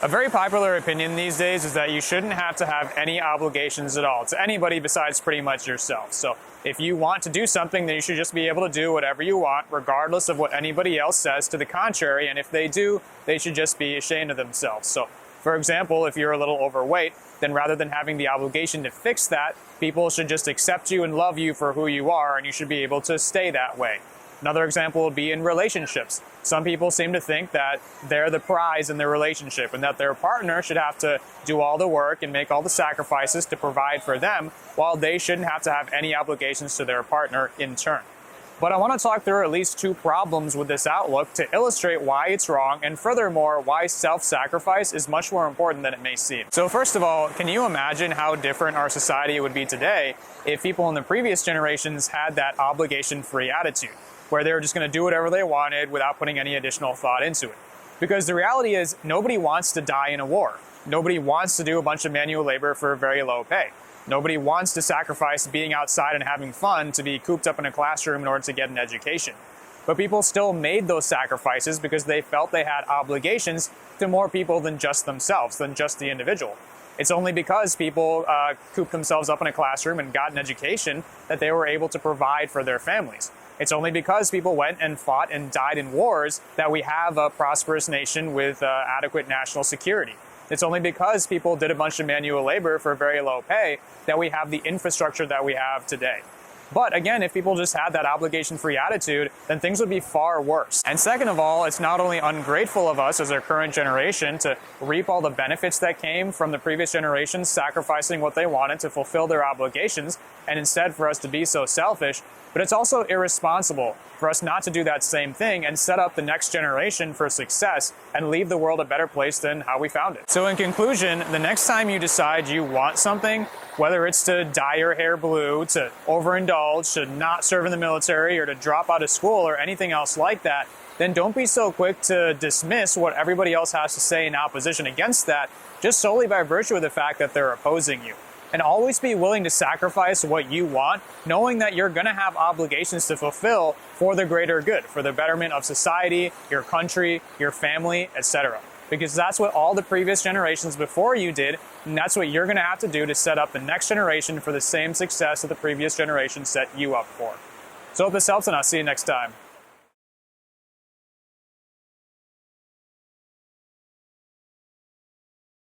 A very popular opinion these days is that you shouldn't have to have any obligations at all to anybody besides pretty much yourself. So if you want to do something, then you should just be able to do whatever you want, regardless of what anybody else says to the contrary. And if they do, they should just be ashamed of themselves. So for example, if you're a little overweight, then rather than having the obligation to fix that, people should just accept you and love you for who you are, and you should be able to stay that way. Another example would be in relationships. Some people seem to think that they're the prize in their relationship and that their partner should have to do all the work and make all the sacrifices to provide for them, while they shouldn't have to have any obligations to their partner in turn. But I want to talk through at least two problems with this outlook to illustrate why it's wrong, and furthermore, why self-sacrifice is much more important than it may seem. So first of all, can you imagine how different our society would be today if people in the previous generations had that obligation-free attitude, where they were just going to do whatever they wanted without putting any additional thought into it? Because the reality is, nobody wants to die in a war. Nobody wants to do a bunch of manual labor for very low pay. Nobody wants to sacrifice being outside and having fun to be cooped up in a classroom in order to get an education. But people still made those sacrifices because they felt they had obligations to more people than just themselves, than just the individual. It's only because people cooped themselves up in a classroom and got an education that they were able to provide for their families. It's only because people went and fought and died in wars that we have a prosperous nation with adequate national security. It's only because people did a bunch of manual labor for very low pay that we have the infrastructure that we have today. But again, if people just had that obligation-free attitude, then things would be far worse. And second of all, it's not only ungrateful of us as our current generation to reap all the benefits that came from the previous generations sacrificing what they wanted to fulfill their obligations, and instead for us to be so selfish, but it's also irresponsible for us not to do that same thing and set up the next generation for success and leave the world a better place than how we found it. So in conclusion, the next time you decide you want something, whether it's to dye your hair blue, to overindulge, to not serve in the military, or to drop out of school, or anything else like that, then don't be so quick to dismiss what everybody else has to say in opposition against that, just solely by virtue of the fact that they're opposing you. And always be willing to sacrifice what you want, knowing that you're going to have obligations to fulfill for the greater good, for the betterment of society, your country, your family, etc. Because that's what all the previous generations before you did, and that's what you're going to have to do to set up the next generation for the same success that the previous generation set you up for. So I hope this helps, and I'll see you next time.